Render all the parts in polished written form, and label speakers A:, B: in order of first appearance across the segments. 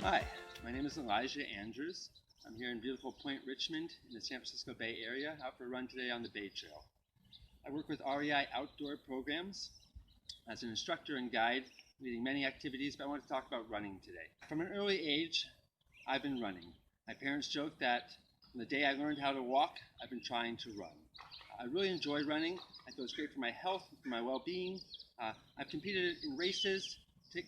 A: Hi, my name is Elijah Andrews. I'm here in beautiful Point Richmond in the San Francisco Bay Area, out for a run today on the Bay Trail. I work with REI Outdoor Programs as an instructor and guide, leading many activities, but I want to talk about running today. From an early age, I've been running. My parents joke that from the day I learned how to walk, I've been trying to run. I really enjoy running. I feel it's great for my health, for my well-being. I've competed in races,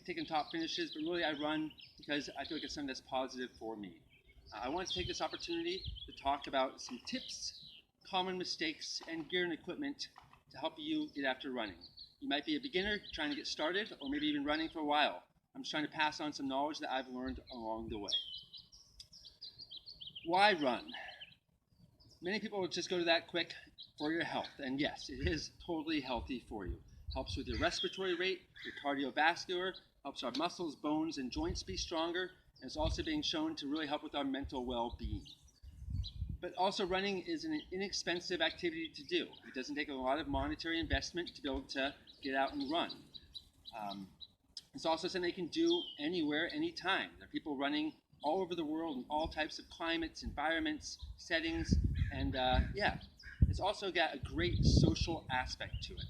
A: taken top finishes, but really I run because I feel like it's something that's positive for me. I want to take this opportunity to talk about some tips, common mistakes, and gear and equipment to help you get after running. You might be a beginner trying to get started, or maybe even running for a while. I'm just trying to pass on some knowledge that I've learned along the way. Why run? Many people will just go to that quick for your health, and yes, it is totally healthy for you. Helps with your respiratory rate, your cardiovascular, helps our muscles, bones, and joints be stronger, and it's also being shown to really help with our mental well-being. But also running is an inexpensive activity to do. It doesn't take a lot of monetary investment to be able to get out and run. It's also something you can do anywhere, anytime. There are people running all over the world in all types of climates, environments, settings, and it's also got a great social aspect to it.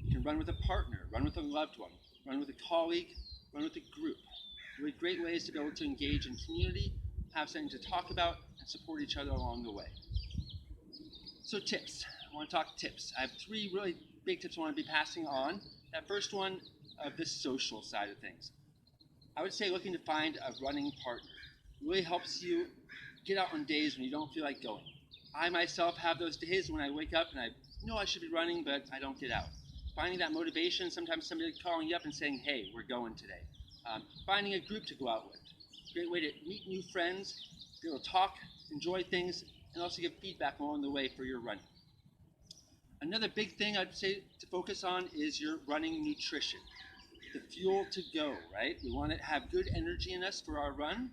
A: You can run with a partner, run with a loved one, run with a colleague, run with a group. Really great ways to be able to engage in community, have something to talk about, and support each other along the way. So tips. I want to talk tips. I have three really big tips I want to be passing on. That first one of the social side of things. I would say looking to find a running partner. It really helps you get out on days when you don't feel like going. I myself have those days when I wake up and I know I should be running, but I don't get out. Finding that motivation, sometimes somebody calling you up and saying, hey, we're going today. Finding a group to go out with. Great way to meet new friends, be able to talk, enjoy things, and also give feedback along the way for your running. Another big thing I'd say to focus on is your running nutrition. The fuel to go, right? We want to have good energy in us for our run,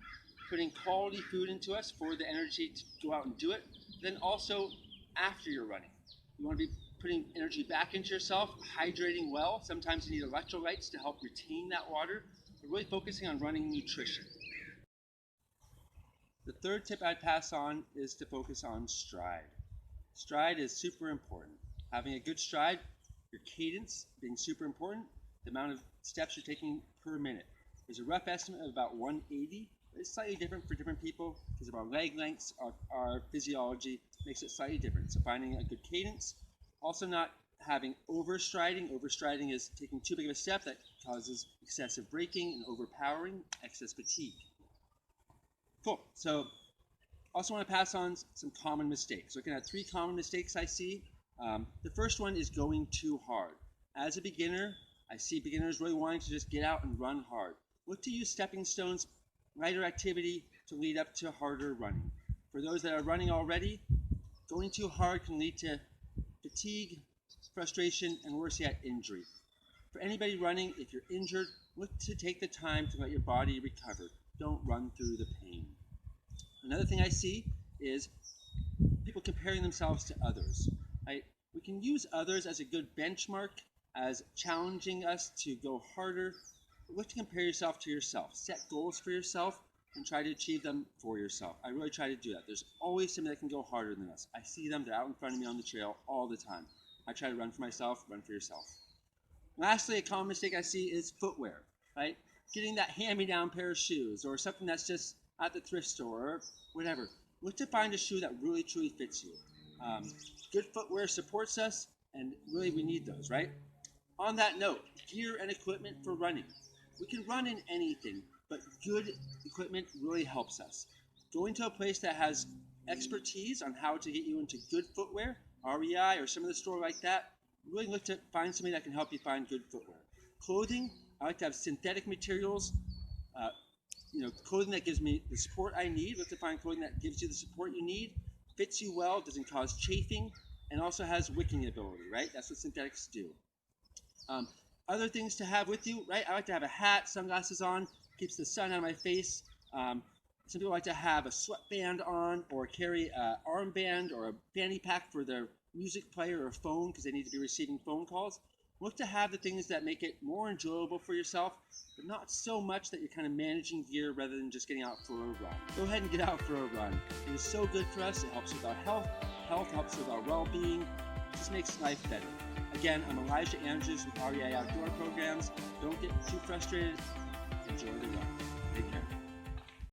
A: putting quality food into us for the energy to go out and do it. Then also after you're running, you want to be putting energy back into yourself, hydrating well. Sometimes you need electrolytes to help retain that water, but really focusing on running nutrition. The third tip I'd pass on is to focus on stride. Stride is super important. Having a good stride, your cadence being super important, the amount of steps you're taking per minute. There's a rough estimate of about 180. It's slightly different for different people because of our leg lengths, our physiology makes it slightly different. So finding a good cadence. Also not having overstriding. Overstriding is taking too big of a step that causes excessive braking and overpowering, excess fatigue. Cool. So also want to pass on some common mistakes. Looking at three common mistakes I see. The first one is going too hard. As a beginner, I see beginners really wanting to just get out and run hard. Look to use stepping stones, lighter activity to lead up to harder running. For those that are running already, going too hard can lead to fatigue, frustration, and worse yet, injury. For anybody running, if you're injured, look to take the time to let your body recover. Don't run through the pain. Another thing I see is people comparing themselves to others. We can use others as a good benchmark, as challenging us to go harder. Look to compare yourself to yourself. Set goals for yourself and try to achieve them for yourself. I really try to do that. There's always somebody that can go harder than us. I see them, they're out in front of me on the trail all the time. I try to run for myself, run for yourself. Lastly, a common mistake I see is footwear, right? Getting that hand-me-down pair of shoes or something that's just at the thrift store or whatever. Look to find a shoe that really truly fits you. Good footwear supports us, and really we need those, right? On that note, gear and equipment for running. We can run in anything, but good equipment really helps us. Going to a place that has expertise on how to get you into good footwear, REI or some of the store like that, really look to find somebody that can help you find good footwear. Clothing, I like to have synthetic materials, clothing that gives me the support I need. Look to find clothing that gives you the support you need, fits you well, doesn't cause chafing, and also has wicking ability, right? That's what synthetics do. Other things to have with you, right? I like to have a hat, sunglasses on, keeps the sun out of my face. Some people like to have a sweatband on or carry an armband or a fanny pack for their music player or phone because they need to be receiving phone calls. Look to have the things that make it more enjoyable for yourself, but not so much that you're kind of managing gear rather than just getting out for a run. Go ahead and get out for a run. It is so good for us. It helps with our health. Health helps with our well-being. It just makes life better. Again, I'm Elijah Andrews with REI Outdoor Programs. Don't get too frustrated. Enjoy the run. Take care.